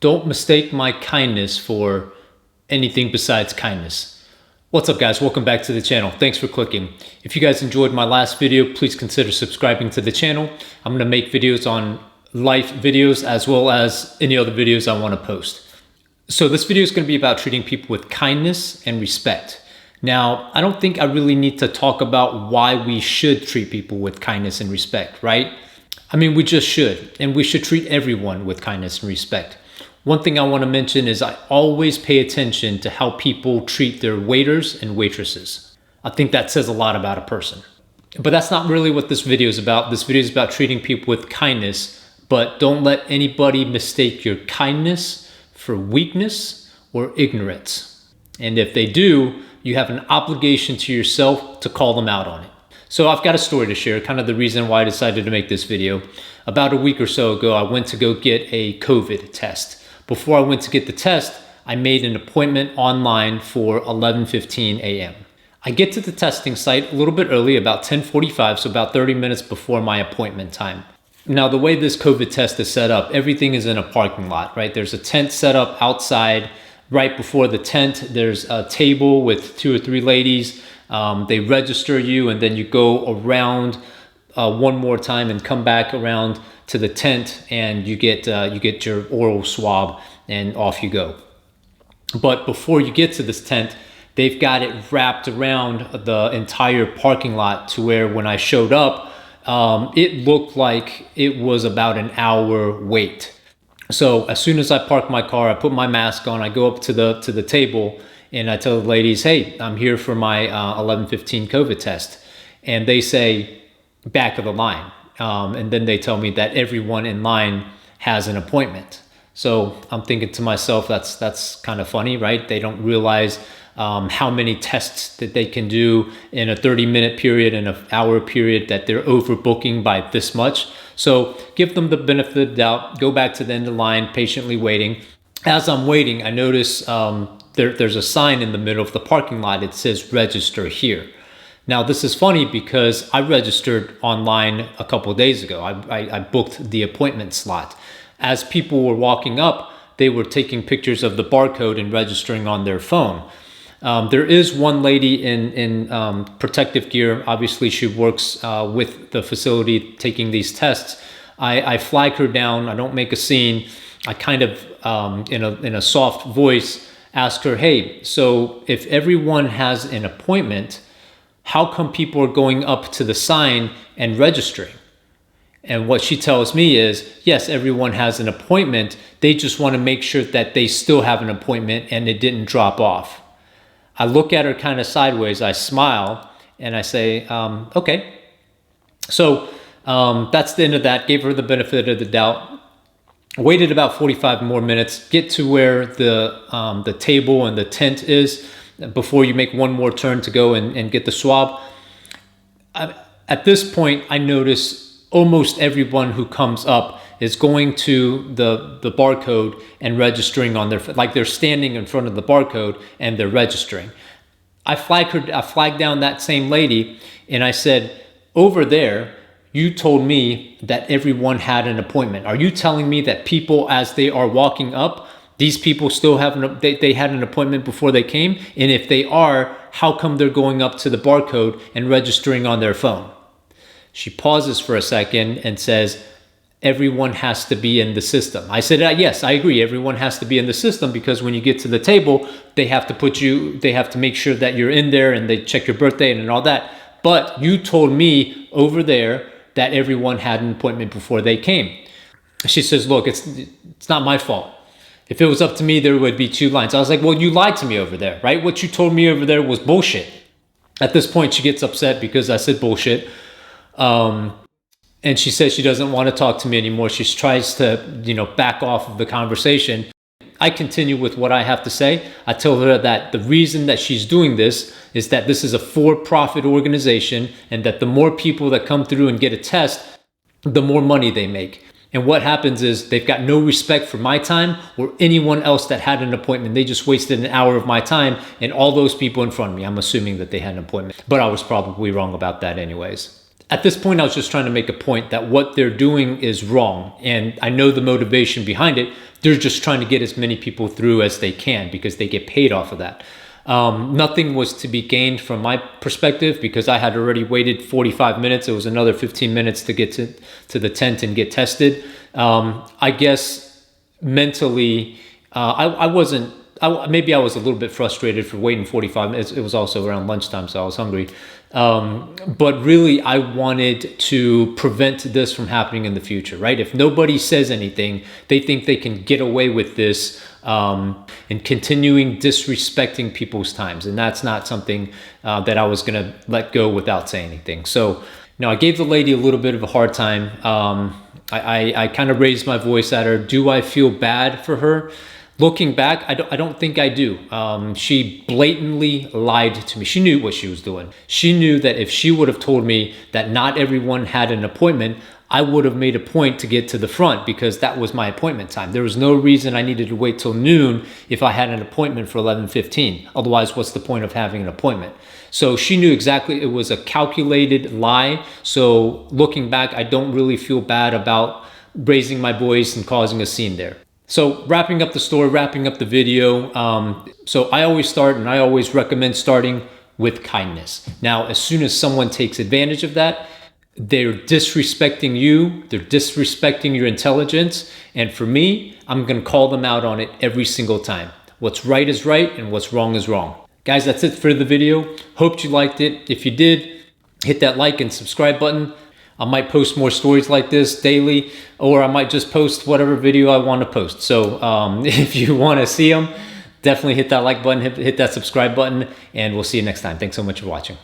Don't mistake my kindness for anything besides kindness. What's up, guys? Welcome back to the channel. Thanks for clicking. If you guys enjoyed my last video, please consider subscribing to the channel. I'm going to make videos on life videos as well as any other videos I want to post. So this video is going to be about treating people with kindness and respect. Now, I don't think I really need to talk about why we should treat people with kindness and respect, right? I mean, we just should, and we should treat everyone with kindness and respect. One thing I want to mention is I always pay attention to how people treat their waiters and waitresses. I think that says a lot about a person. But that's not really what this video is about. This video is about treating people with kindness, but don't let anybody mistake your kindness for weakness or ignorance. And if they do, you have an obligation to yourself to call them out on it. So I've got a story to share, kind of the reason why I decided to make this video. About a week or so ago, I went to go get a COVID test. Before I went to get the test, I made an appointment online for 11:15 a.m. I get to the testing site a little bit early, about 10:45, so about 30 minutes before my appointment time. Now, the way this COVID test is set up, everything is in a parking lot, right? There's a tent set up outside. Right before the tent, there's a table with 2 or 3 ladies. They register you, and then you go around one more time and come back around to the tent, and you get your oral swab, and off you go. But before you get to this tent, they've got it wrapped around the entire parking lot to where when I showed up, it looked like it was about an hour wait. So as soon as I park my car, I put my mask on, I go up to the table, and I tell the ladies, hey, I'm here for my 11:15 COVID test. And they say, back of the line. And then they tell me that everyone in line has an appointment. So I'm thinking to myself, that's kind of funny, right? They don't realize how many tests that they can do in a 30-minute period and an hour period, that they're overbooking by this much. So give them the benefit of the doubt, go back to the end of the line, patiently waiting. As I'm waiting, I notice there's a sign in the middle of the parking lot. It says register here. Now, this is funny because I registered online a couple of days ago. I booked the appointment slot. As people were walking up, they were taking pictures of the barcode and registering on their phone. There is one lady in protective gear. Obviously, she works with the facility taking these tests. I flag her down. I don't make a scene. I kind of, in a soft voice, ask her, hey, so if everyone has an appointment, how come people are going up to the sign and registering? And what she tells me is, yes, everyone has an appointment. They just want to make sure that they still have an appointment and it didn't drop off. I look at her kind of sideways. I smile and I say, okay. So that's the end of that. Gave her the benefit of the doubt. Waited about 45 more minutes, get to where the table and the tent is before you make one more turn to go and get the swab. At this point, I notice almost everyone who comes up is going to the barcode and registering on their, like they're standing in front of the barcode and they're registering. I flagged down that same lady and I said, over there, you told me that everyone had an appointment. Are you telling me that people, as they are walking up, these people still have they had an appointment before they came? And if they are, how come they're going up to the barcode and registering on their phone? She pauses for a second and says, everyone has to be in the system. I said, yes, I agree. Everyone has to be in the system because when you get to the table, they have to make sure that you're in there and they check your birthday and all that. But you told me over there that everyone had an appointment before they came. She says, look, it's not my fault. If it was up to me, there would be 2 lines. I was like, well, you lied to me over there, right? What you told me over there was bullshit. At this point, she gets upset because I said bullshit. And she says she doesn't want to talk to me anymore. She tries to, back off of the conversation. I continue with what I have to say. I tell her that the reason that she's doing this is that this is a for-profit organization and that the more people that come through and get a test, the more money they make. And what happens is they've got no respect for my time or anyone else that had an appointment. They just wasted an hour of my time and all those people in front of me. I'm assuming that they had an appointment, but I was probably wrong about that anyways. At this point, I was just trying to make a point that what they're doing is wrong. And I know the motivation behind it. They're just trying to get as many people through as they can because they get paid off of that. Nothing was to be gained from my perspective because I had already waited 45 minutes. It was another 15 minutes to get to the tent and get tested. I guess mentally, I wasn't, maybe I was a little bit frustrated for waiting 45 minutes. It was also around lunchtime, so I was hungry. But really, I wanted to prevent this from happening in the future, right? If nobody says anything, they think they can get away with this and continuing disrespecting people's times. And that's not something that I was going to let go without saying anything. So, I gave the lady a little bit of a hard time. I kind of raised my voice at her. Do I feel bad for her? Looking back, I don't think I do. She blatantly lied to me. She knew what she was doing. She knew that if she would have told me that not everyone had an appointment, I would have made a point to get to the front because that was my appointment time. There was no reason I needed to wait till noon if I had an appointment for 11:15. Otherwise, what's the point of having an appointment? So she knew exactly it was a calculated lie. So looking back, I don't really feel bad about raising my voice and causing a scene there. So wrapping up the story, wrapping up the video. So I always start and I always recommend starting with kindness. Now, as soon as someone takes advantage of that, they're disrespecting you, they're disrespecting your intelligence. And for me, I'm going to call them out on it every single time. What's right is right and what's wrong is wrong. Guys, that's it for the video. Hope you liked it. If you did, hit that like and subscribe button. I might post more stories like this daily, or I might just post whatever video I want to post. So if you want to see them, definitely hit that like button, hit that subscribe button, and we'll see you next time. Thanks so much for watching.